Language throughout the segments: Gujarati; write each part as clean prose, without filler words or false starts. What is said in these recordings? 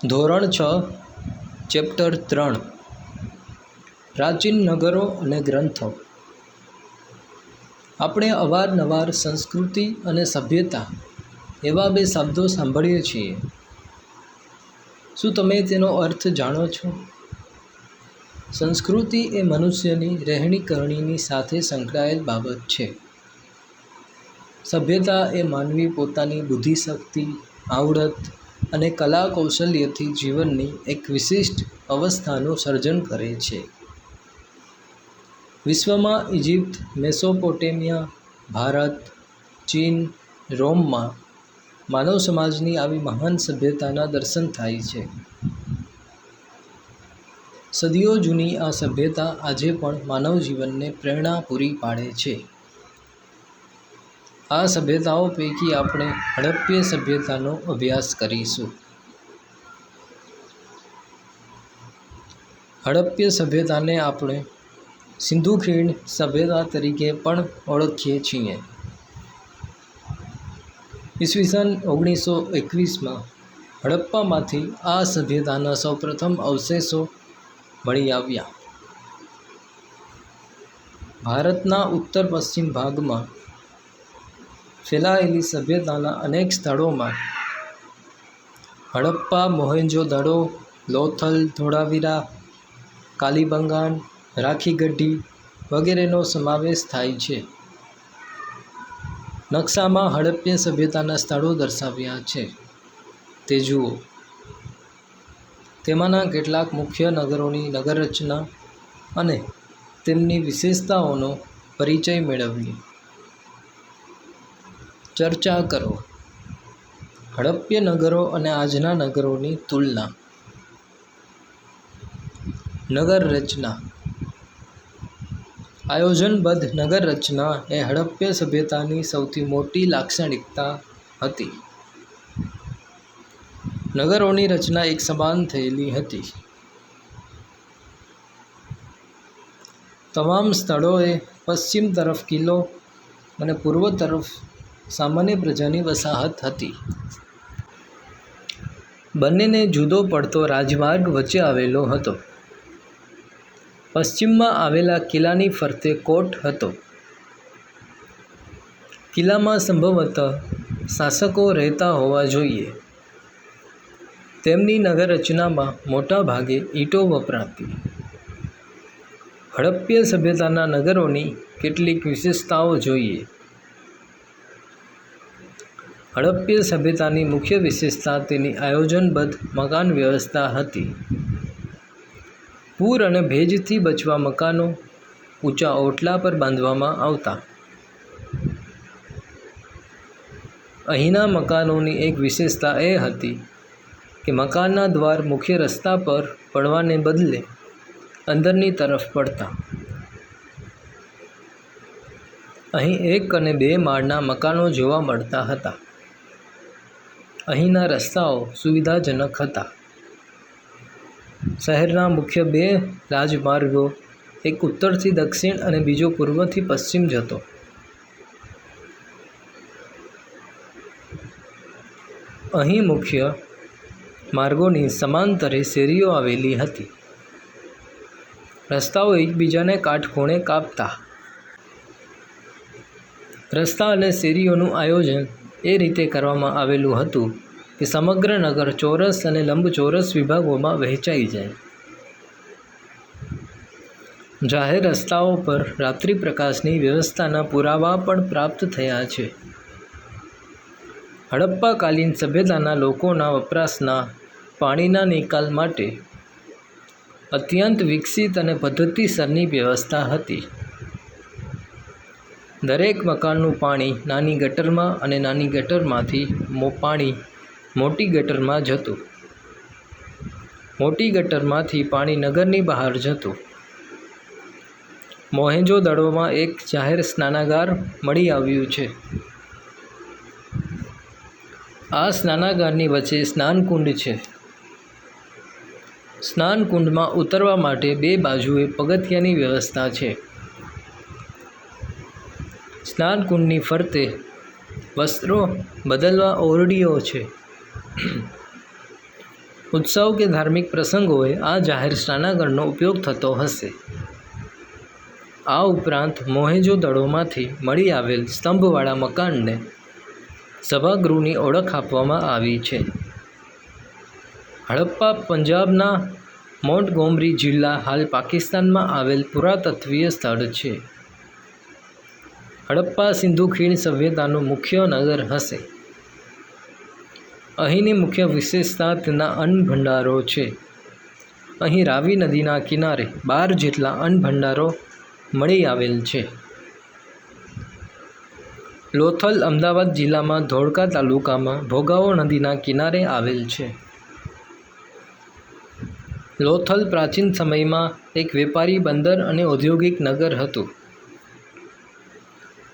ધોરણ 6 ચેપ્ટર 3 પ્રાચીન નગરો અને ગ્રંથો. આપણે અવારનવાર સંસ્કૃતિ અને સભ્યતા એવા બે શબ્દો સાંભળીએ છીએ. શું તમે તેનો અર્થ જાણો છો? સંસ્કૃતિ એ મનુષ્યની રહેણીકરણીની સાથે સંકળાયેલ બાબત છે. સભ્યતા એ માનવી પોતાની બુદ્ધિશક્તિ, આવડત અને કલા કૌશલ્યથી જીવનની એક વિશિષ્ટ અવસ્થાનું સર્જન કરે છે. વિશ્વમાં ઇજિપ્ત, મેસોપોટેમિયા, ભારત, ચીન, રોમમાં માનવ સમાજની આવી મહાન સભ્યતાના દર્શન થાય છે. સદીઓ જૂની આ સભ્યતા આજે પણ માનવ જીવનને પ્રેરણા પૂરી પાડે છે. આ સભ્યતાઓ પૈકી આપણે હડપ્પીય સભ્યતાનો અભ્યાસ કરીશું. હડપ્પીય સભ્યતાને આપણે સિંધુ ખીણ સભ્યતા તરીકે પણ ઓળખીએ છીએ. ઈસવીસન 1921માં હડપ્પામાંથી આ સભ્યતાના સૌપ્રથમ અવશેષો મળી આવ્યા. ભારતના ઉત્તર પશ્ચિમ ભાગમાં ફેલાયેલી સભ્યતાના અનેક સ્થળોમાં હડપ્પા, મોહેંજો-દડો, લોથલ, ધોળાવીરા, કાલીબંગાન, રાખીગઢી વગેરેનો સમાવેશ થાય છે. નકશામાં હડપ્પીય સભ્યતાના સ્થળો દર્શાવ્યા છે, તે જુઓ. તેમાંના કેટલાક મુખ્ય નગરોની નગરરચના અને તેમની વિશેષતાઓનો પરિચય મેળવીએ. ચર્ચા કરો. હડપ્પીય નગરો અને આજના નગરોની તુલના. નગર રચના. આયોજનબદ્ધ નગર રચના એ હડપ્પીય સભ્યતાની સૌથી મોટી લાક્ષણિકતા હતી. નગરોની રચના એક સમાન થયેલી હતી. તમામ સ્થળોએ પશ્ચિમ તરફ કિલ્લો અને પૂર્વ તરફ સામાન્ય પ્રજાની વસાહત હતી. બંનેને જુદો પડતો રાજમાર્ગ વચ્ચે આવેલો હતો. પશ્ચિમમાં આવેલા કિલ્લાની ફરતે કોટ હતો. કિલ્લામાં સંભવતઃ શાસકો રહેતા હોવા જોઈએ. તેમની નગર રચનામાં મોટા ભાગે ઈંટો વપરાતી. હડપ્પીય સભ્યતાના નગરોની કેટલીક વિશેષતાઓ જોઈએ. હડપ્પીય સભ્યતાની મુખ્ય વિશેષતા તેની આયોજનબદ્ધ મકાન વ્યવસ્થા હતી. પૂર અને ભેજથી બચવા મકાનો ઊંચા ઓટલા પર બાંધવામાં આવતા. અહીંના મકાનોની એક વિશેષતા એ હતી કે મકાનના દ્વાર મુખ્ય રસ્તા પર પડવાને બદલે અંદરની તરફ પડતા. અહીં 1 અને 2 માળના મકાનો જોવા મળતા હતા. અહીંના રસ્તાઓ સુવિધાજનક હતા. શહેરના મુખ્ય 2 રાજમાર્ગો, એક ઉત્તરથી દક્ષિણ અને બીજો પૂર્વથી પશ્ચિમ જતો. અહીં મુખ્ય માર્ગોની સમાંતરે શેરીઓ આવેલી હતી. રસ્તાઓ એકબીજાને કાટખૂણે કાપતા. રસ્તા અને શેરીઓનું આયોજન એ રીતે કરવામાં આવેલું હતું કે સમગ્ર નગર ચોરસ અને લંબચોરસ વિભાગોમાં વહેંચાઈ જાય. જાહેર રસ્તાઓ પર રાત્રિ પ્રકાશની વ્યવસ્થાના પુરાવા પણ પ્રાપ્ત થયા છે. હડપ્પાકાલીન સભ્યતાના લોકોના વપરાશના પાણીના નિકાલ માટે અત્યંત વિકસિત અને પદ્ધતિસરની વ્યવસ્થા હતી. દરેક મકાનનું પાણી નાની ગટરમાં અને નાની ગટરમાંથી પાણી મોટી ગટરમાં જતું. મોટી ગટરમાંથી પાણી નગરની બહાર જતું. મોહેંજો-દડોમાં એક જાહેર સ્નાનાગાર મળી આવ્યું છે. આ સ્નાનાગારની વચ્ચે સ્નાનકુંડ છે. સ્નાનકુંડમાં ઉતરવા માટે 2 બાજુએ પગથિયાની વ્યવસ્થા છે. સ્નાનકુંડની ફરતે વસ્ત્રો બદલવા ઓરડીઓ છે. ઉત્સવ કે ધાર્મિક પ્રસંગોએ આ જાહેર સ્નાનાગરનો ઉપયોગ થતો હશે. આ ઉપરાંત મોહેંજો-દડોમાંથી મળી આવેલ સ્તંભવાળા મકાનને સભાગૃહની ઓળખ આપવામાં આવી છે. હડપ્પા પંજાબના મોન્ટગોમરી જિલ્લા હાલ પાકિસ્તાનમાં આવેલ પુરાતત્વીય સ્થળ છે. હડપ્પા સિંધુ ખીણ સભ્યતાનું મુખ્ય નગર હશે. અહીંની મુખ્ય વિશેષતા તેના અન્ન ભંડારો છે. અહીં રાવી નદીના કિનારે 12 જેટલા અન્ન ભંડારો મળી આવેલ છે. લોથલ અમદાવાદ જિલ્લામાં ધોળકા તાલુકામાં ભોગાવો નદીના કિનારે આવેલ છે. લોથલ પ્રાચીન સમયમાં એક વેપારી બંદર અને ઔદ્યોગિક નગર હતું.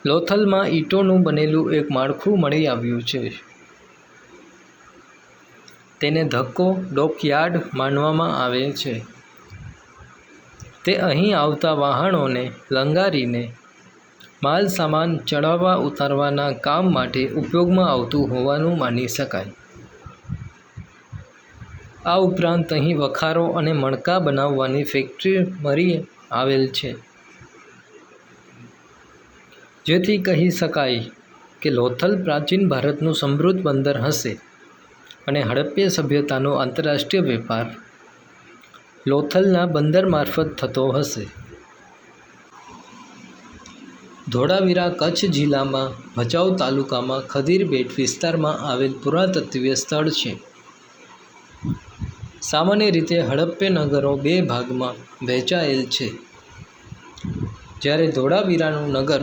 લોથલમાં ઈંટોનું બનેલું એક માળખું મળી આવ્યું છે. તેને ધક્કો ડોકયાર્ડ માનવામાં આવે છે. તે અહીં આવતા વાહનોને લંગારીને માલ સામાન ચડાવવા ઉતારવાના કામ માટે ઉપયોગમાં આવતું હોવાનું માની શકાય. આ ઉપરાંત અહીં વખારો અને મણકા બનાવવાની ફેક્ટરી મળી આવેલ છે. જેથી કહી શકાય કે લોથલ પ્રાચીન ભારતનું સમૃદ્ધ બંદર હશે અને હડપ્પીય સભ્યતાનો આંતરરાષ્ટ્રીય વેપાર લોથલના બંદર મારફત થતો હશે. ધોળાવીરા કચ્છ જિલ્લામાં ભચાઉ તાલુકામાં ખદીર બેટ વિસ્તારમાં આવેલ પુરાતત્વીય સ્થળ છે. સામાન્ય રીતે હડપ્પા નગરો 2 ભાગમાં વહેંચાયેલ છે, જ્યારે ધોળાવીરાનું નગર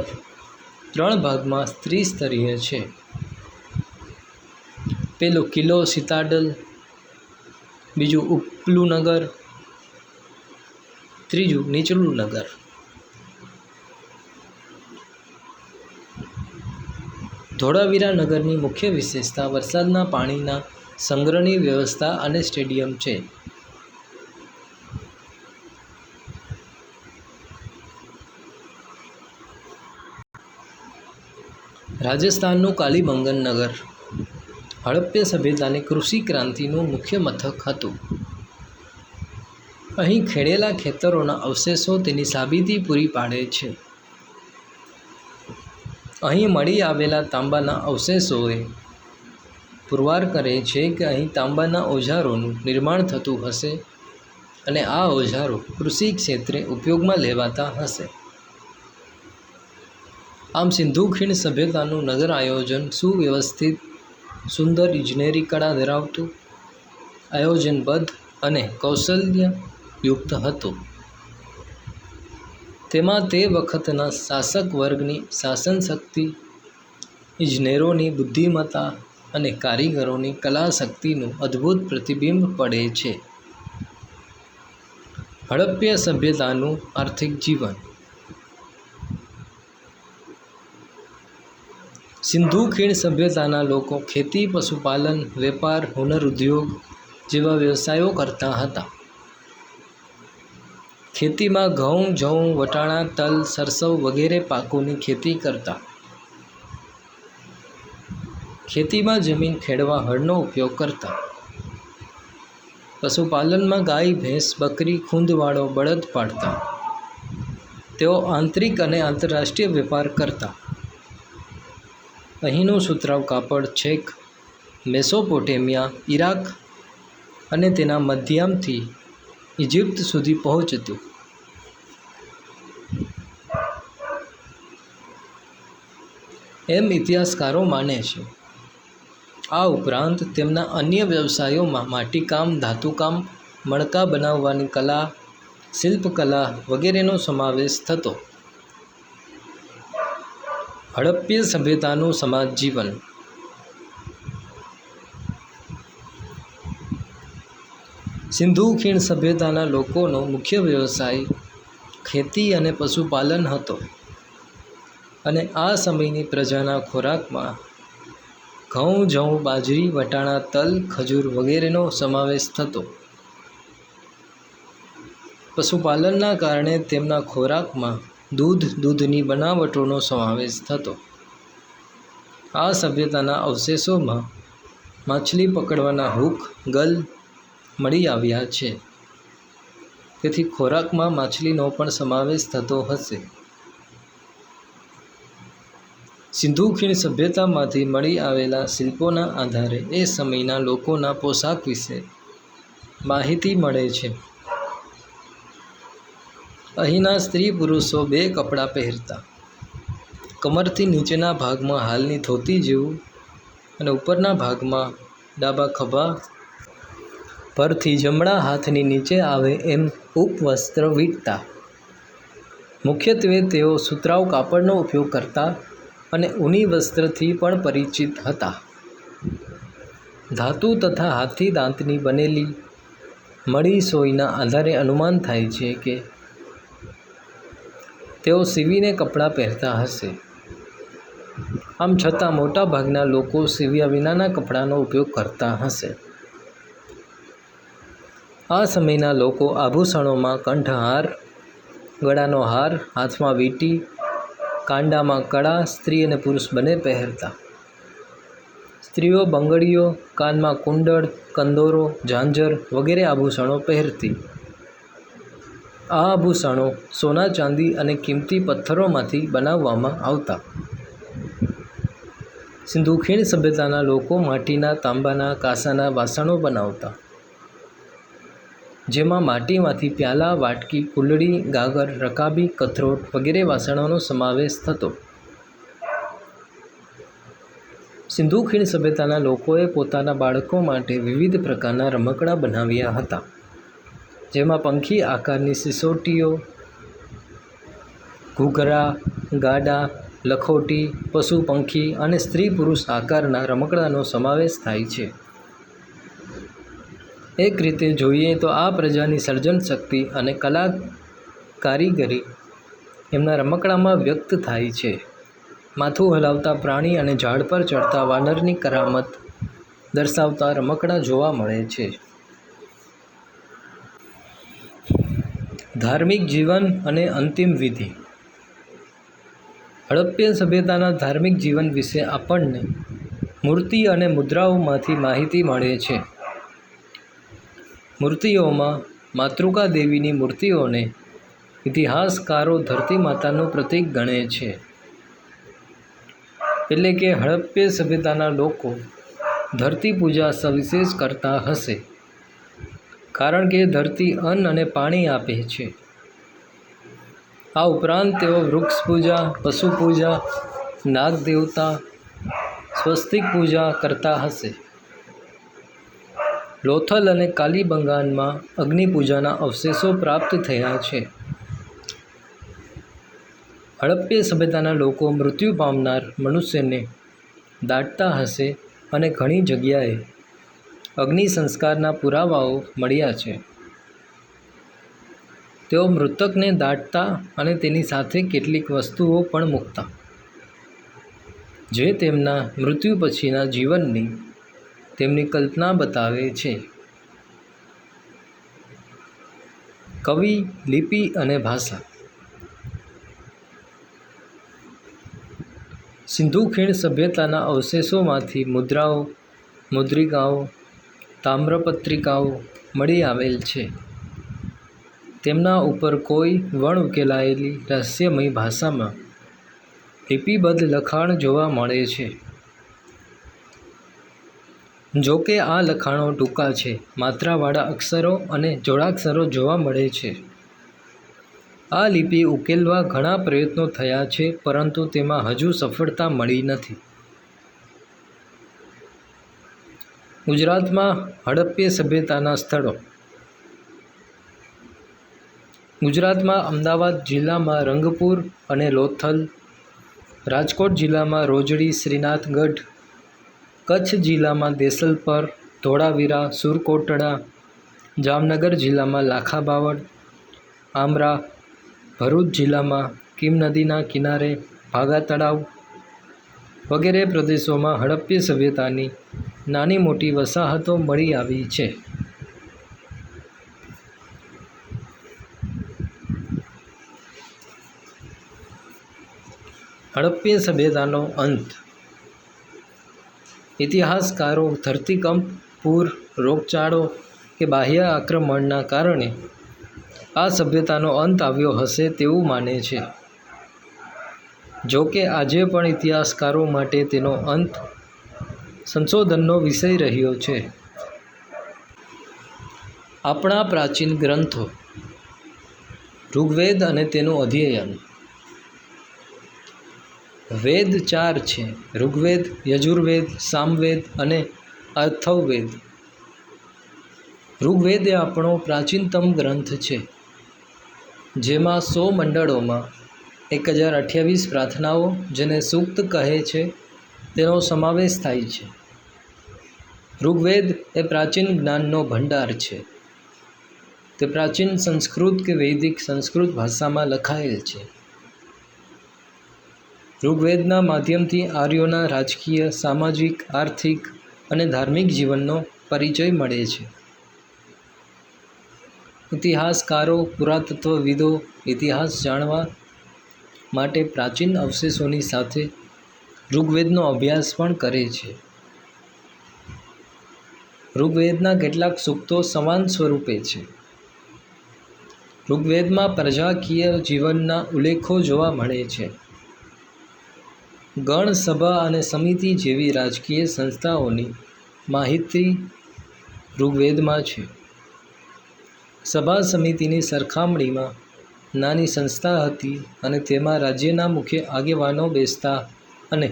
3 ભાગમાં ત્રિસ્તરીય છે. પહેલું કિલ્લો સિતાડલ, બીજું ઉપલું નગર, ત્રીજું નીચલું નગર. ધોળાવીરા નગરની મુખ્ય વિશેષતા વરસાદના પાણીના સંગ્રહની વ્યવસ્થા અને સ્ટેડિયમ છે. રાજસ્થાનનું કાલીબંગન નગર હડપ્પા સભ્યતાની કૃષિ ક્રાંતિનું મુખ્ય મથક હતું. અહીં ખેડેલા ખેતરોના અવશેષો તેની સાબિતી પૂરી પાડે છે. અહીં મળી આવેલા તાંબાના અવશેષોએ પુરવાર કરે છે કે અહીં તાંબાના ઓજારોનું નિર્માણ થતું હશે અને આ ઓજારો કૃષિ ક્ષેત્રે ઉપયોગમાં લેવાતા હશે. આમ સિંધુ ખીણ સભ્યતાનું નગર આયોજન સુવ્યવસ્થિત, સુંદર ઇજનેરી કળા ધરાવતું, આયોજનબદ્ધ અને કૌશલ્યયુક્ત હતું. તેમાં તે વખતના શાસક વર્ગની શાસન શક્તિ, ઇજનેરોની બુદ્ધિમત્તા અને કારીગરોની કલા શક્તિનું અદ્ભુત પ્રતિબિંબ પડે છે. હડપ્પા સભ્યતાનું આર્થિક જીવન. સિંધુ ખીણ સભ્યતાના લોકો ખેતી, પશુપાલન, વેપાર, હુનર ઉદ્યોગ જેવા વ્યવસાયો કરતા હતા. ખેતીમાં ઘઉં, જવ, વટાણા, તલ, સરસવ વગેરે પાકોની ખેતી કરતા. ખેતીમાં જમીન ખેડવા હળનો ઉપયોગ કરતા. પશુપાલનમાં ગાય, ભેંસ, બકરી, ખૂંદવાળો બળદ પાળતા. તેઓ આંતરિક અને આંતરરાષ્ટ્રીય વેપાર કરતા. અહીંનું સુતરાઉ કાપડ છેક મેસોપોટેમિયા, ઇરાક અને તેના મધ્યમથી ઇજિપ્ત સુધી પહોંચતું. એમ ઇતિહાસકારો માને છે. આ ઉપરાંત તેમના અન્ય વ્યવસાયોમાં માટીકામ, ધાતુકામ, મણકા બનાવવાની કલા, શિલ્પકલા વગેરેનો સમાવેશ થતો. હડપ્પા સભ્યતાનું સમાજ જીવન. સિંધુ ખીણ સભ્યતાના લોકોનો મુખ્ય વ્યવસાય ખેતી અને પશુપાલન હતો અને આ સમયની પ્રજાના ખોરાકમાં ઘઉં, જવ, બાજરી, વટાણા, તલ, ખજૂર વગેરેનો સમાવેશ થતો. પશુપાલનના કારણે તેમના ખોરાકમાં દૂધ, દૂધની બનાવટોનો સમાવેશ થતો. આ સભ્યતાના અવશેષોમાં માછલી પકડવાના હૂક, ગલ, મળી આવ્યા છે. તેથી ખોરાકમાં માછલીનો પણ સમાવેશ થતો હશે. સિંધુ ખીણ સભ્યતામાંથી મળી આવેલા શિલ્પોના આધારે એ સમયના લોકોના પોશાક વિશે માહિતી મળે છે. અહીંના સ્ત્રી પુરુષો 2 કપડાં પહેરતા. કમરથી નીચેના ભાગમાં હાલની ધોતી જેવું અને ઉપરના ભાગમાં ડાબા ખભા પરથી જમણા હાથની નીચે આવે એમ ઉપવસ્ત્ર વીંટતા. મુખ્યત્વે તેઓ સુતરાઉ કાપડનો ઉપયોગ કરતા અને ઊની વસ્ત્રથી પણ પરિચિત હતા. ધાતુ તથા હાથી દાંતની બનેલી મળી સોયના આધારે અનુમાન થાય છે કે તેઓ સીવીને કપડાં પહેરતા હશે. આમ છતાં મોટા ભાગના લોકો સીવ્યા વિનાના કપડાંનો ઉપયોગ કરતા હશે. આ સમયના લોકો આભૂષણોમાં કંઠહાર, ગળાનો હાર, હાથમાં વીંટી, કાંડામાં કડા સ્ત્રી અને પુરુષ બંને પહેરતા. સ્ત્રીઓ બંગડીઓ, કાનમાં કુંડળ, કંદોરો, ઝાંઝર વગેરે આભૂષણો પહેરતી. આ આભૂષણો સોના, ચાંદી અને કિંમતી પથ્થરોમાંથી બનાવવામાં આવતા. સિંધુ ખીણ સભ્યતાના લોકો માટીના, તાંબાના, કાંસાના વાસણો બનાવતા. જેમાં માટીમાંથી પ્યાલા, વાટકી, કુલડી, ગાગર, રકાબી, કથરોટ વગેરે વાસણોનો સમાવેશ થતો. સિંધુ ખીણ સભ્યતાના લોકોએ પોતાના બાળકો માટે વિવિધ પ્રકારના રમકડાં બનાવ્યા હતા. જેમાં પંખી આકારની સિસોટીઓ, ઘૂઘરા, ગાડા, લખોટી, પશુ પંખી અને સ્ત્રી પુરુષ આકારના રમકડાંનો સમાવેશ થાય છે. એક રીતે જોઈએ તો આ પ્રજાની સર્જન શક્તિ અને કલા કારીગરી એમના રમકડામાં વ્યક્ત થાય છે. માથું હલાવતા પ્રાણી અને ઝાડ પર ચડતા વાનરની કરામત દર્શાવતા રમકડાં જોવા મળે છે. ધાર્મિક જીવન અને અંતિમ વિધિ. હડપ્પીય સભ્યતાના ધાર્મિક જીવન વિશે આપણને મૂર્તિ અને મુદ્રાઓમાંથી માહિતી મળે છે. મૂર્તિઓમાં માતૃકા દેવીની મૂર્તિઓને ઇતિહાસકારો ધરતી માતાનું પ્રતીક ગણે છે. એટલે કે હડપ્પીય સભ્યતાના લોકો ધરતી પૂજા સવિશેષ કરતા હશે. કારણ કે ધરતી અન્ન અને પાણી આપે છે. આ ઉપરાંત તેઓ વૃક્ષ પૂજા, પશુ પૂજા, નાગ દેવતા, સ્વસ્તિક પૂજા કરતા હશે. લોથલ અને કાલીબંગાનમાં અગ્નિ પૂજાના અવશેષો પ્રાપ્ત થયા છે. હડપ્પીય સભ્યતાના લોકો મૃત્યુ પામનાર મનુષ્યને દાટતા હશે અને ઘણી જગ્યાએ અગ્નિ સંસ્કારના પુરાવાઓ મળ્યા છે. તેઓ મૃતકને દાટતા અને તેની સાથે કેટલીક વસ્તુઓ પણ મૂકતા, જે તેમના મૃત્યુ પછીના જીવનની તેમની કલ્પના બતાવે છે. કવિ, લિપિ અને ભાષા. સિંધુ ખીણ સભ્યતાના અવશેષોમાંથી મુદ્રાઓ, મુદ્રિકાઓ, તામ્રપત્રિકાઓ મળી આવેલ છે. તેમના ઉપર કોઈ વણ ઉકેલાયેલી રહસ્યમય ભાષામાં લિપિબદ્ધ લખાણ જોવા મળે છે. જો કે આ લખાણો ટૂંકા છે. માત્રાવાળા અક્ષરો અને જોડાક્ષરો જોવા મળે છે. આ લિપિ ઉકેલવા ઘણા પ્રયત્નો થયા છે, પરંતુ તેમાં હજુ સફળતા મળી નથી. ગુજરાતમાં હડપ્પીય સભ્યતાના સ્થળો. ગુજરાતમાં અમદાવાદ જિલ્લામાં રંગપુર અને લોથલ, રાજકોટ જિલ્લામાં રોજડી, શ્રીનાથગઢ, કચ્છ જિલ્લામાં દેસલપર, ધોળાવીરા, સુરકોટડા, જામનગર જિલ્લામાં લાખાબાવળ, આમરા, ભરૂચ જિલ્લામાં કીમ નદીના કિનારે ભાગા તળાવ વગેરે પ્રદેશોમાં હડપ્પીય સભ્યતાની નાની મોટી વસાહતો મળી આવી છે. હડપ્પીય સભ્યતાનો અંત. ઇતિહાસકારો ધરતીકંપ, પૂર, રોગચાળો, કે બાહ્ય આક્રમણના કારણે આ સભ્યતાનો અંત આવ્યો હશે તેવું માને છે. જો કે આજે પણ ઇતિહાસકારો માટે તેનો અંત સંશોધનનો વિષય રહ્યો છે. આપણા પ્રાચીન ગ્રંથો. ઋગ્વેદ અને તેનું અધ્યયન. વેદ 4 છે: ઋગ્વેદ, યજુર્વેદ, સામવેદ અને અથર્વવેદ. ઋગ્વેદ એ આપણો પ્રાચીનતમ ગ્રંથ છે, જેમાં 100 મંડળોમાં 1028 પ્રાર્થનાઓ, જેને સૂક્ત કહે છે, તેનો સમાવેશ થાય છે. ઋગ્વેદ એ પ્રાચીન જ્ઞાનનો ભંડાર છે. તે પ્રાચીન સંસ્કૃત કે વૈદિક સંસ્કૃત ભાષામાં લખાયેલ છે. ઋગ્વેદના માધ્યમથી આર્યોના રાજકીય, સામાજિક, આર્થિક અને ધાર્મિક જીવનનો પરિચય મળે છે. ઇતિહાસકારો, પુરાતત્વવિદો ઇતિહાસ જાણવા માટે પ્રાચીન અવશેષોની સાથે ઋગ્વેદનો અભ્યાસ પણ કરે છે. ઋગ્વેદના કેટલાક સૂક્તો સમાન સ્વરૂપે છે. ઋગ્વેદમાં પ્રજાકીય જીવનના ઉલ્લેખો જોવા મળે છે. ગણ, સભા અને સમિતિ જેવી રાજકીય સંસ્થાઓની માહિતી ઋગ્વેદમાં છે. સભા સમિતિની સરખામણીમાં નાની સંસ્થા હતી અને તેમાં રાજ્યના મુખ્ય આગેવાનો બેસતા અને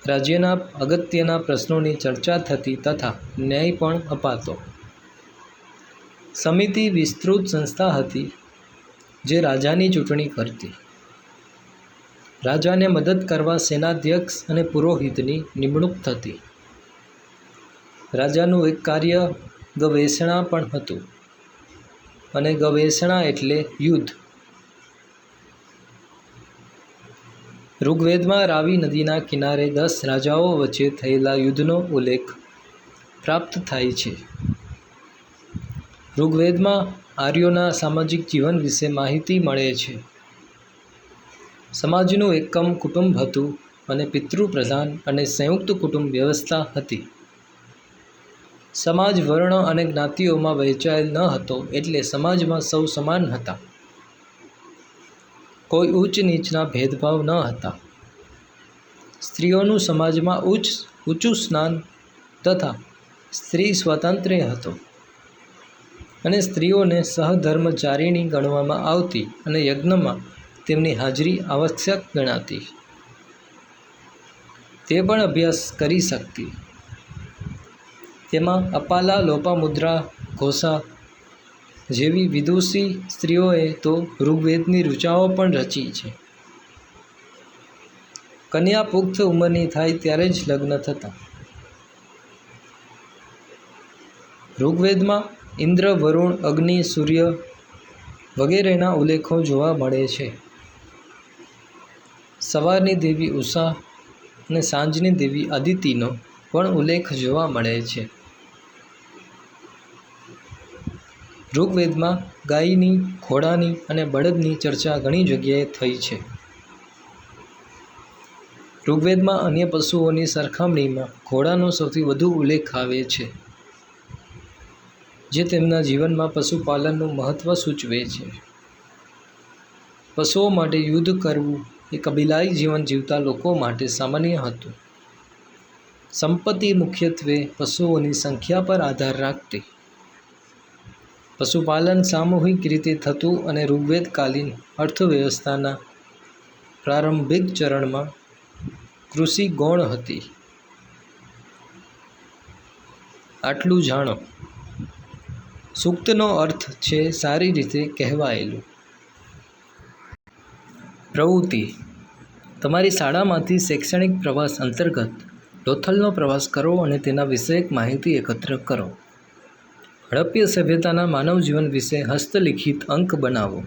રાજ્યના અગત્યના પ્રશ્નોની ચર્ચા થતી તથા ન્યાય પણ અપાતો. સમિતિ વિસ્તૃત સંસ્થા હતી જે રાજાની ચૂંટણી કરતી. રાજાને મદદ કરવા સેનાધ્યક્ષ અને પુરોહિતની નિમણૂક થતી. રાજાનું એક કાર્ય ગવેષણા પણ હતું, અને ગવેષણા એટલે યુદ્ધ. ઋગ્વેદમાં રાવી નદીના કિનારે 10 રાજાઓ વચ્ચે થયેલા યુદ્ધનો ઉલ્લેખ પ્રાપ્ત થાય છે. ઋગ્વેદમાં આર્યોના સામાજિક જીવન વિશે માહિતી મળે છે. સમાજનું એકમ કુટુંબ હતું અને પિતૃપ્રધાન અને સંયુક્ત કુટુંબ વ્યવસ્થા હતી. સમાજ વર્ણ અને જ્ઞાતિઓમાં વહેંચાયેલ ન હતો, એટલે સમાજમાં સૌ સમાન હતા. કોઈ ઊંચ નીચના ભેદભાવ ન હતા. સ્ત્રીઓનું સમાજમાં ઊંચું સ્નાન તથા સ્ત્રી સ્વાતંત્ર્ય હતો, અને સ્ત્રીઓને સહધર્મચારિણી ગણવામાં આવતી અને યજ્ઞમાં તેમની હાજરી આવશ્યક ગણાતી. તે પણ અભ્યાસ કરી શકતી. તેમાં અપાલા, લોપામુદ્રા, ઘોષા જેવી વિદુષી સ્ત્રીઓએ તો ઋગ્વેદની ઋચાઓ પણ રચી છે. કન્યા પુખ્ત ઉંમરની થાય ત્યારે જ લગ્ન થતા. ઋગ્વેદમાં ઇન્દ્ર, વરુણ, અગ્નિ, સૂર્ય વગેરેના ઉલ્લેખો જોવા મળે છે. સવારની દેવી ઉષા અને સાંજની દેવી અદિતિનો પણ ઉલ્લેખ જોવા મળે છે. ઋગ્વેદમાં ગાયની, ઘોડાની અને બળદની ચર્ચા ઘણી જગ્યાએ થઈ છે. ઋગ્વેદમાં અન્ય પશુઓની સરખામણીમાં ઘોડાનો સૌથી વધુ ઉલ્લેખ આવે છે, જે તેમના જીવનમાં પશુપાલનનું મહત્વ સૂચવે છે. પશુઓ માટે યુદ્ધ કરવું એ કબીલાઈ જીવન જીવતા લોકો માટે સામાન્ય હતું. સંપત્તિ મુખ્યત્વે પશુઓની સંખ્યા પર આધાર રાખતી. પશુપાલન સામૂહિક રીતે થતું અને ઋગ્વેદકાલીન અર્થવ્યવસ્થાના પ્રારંભિક ચરણમાં કૃષિ ગૌણ હતી. આટલું જાણો. સૂક્તનો અર્થ છે સારી રીતે કહેવાયેલું. પ્રવૃત્તિ. તમારી શાળામાંથી શૈક્ષણિક પ્રવાસ અંતર્ગત લોથલનો પ્રવાસ કરો અને તેના વિષયક માહિતી એકત્ર કરો. હડપ્પીય સભ્યતાના માનવ જીવન વિશે હસ્તલિખિત અંક બનાવો.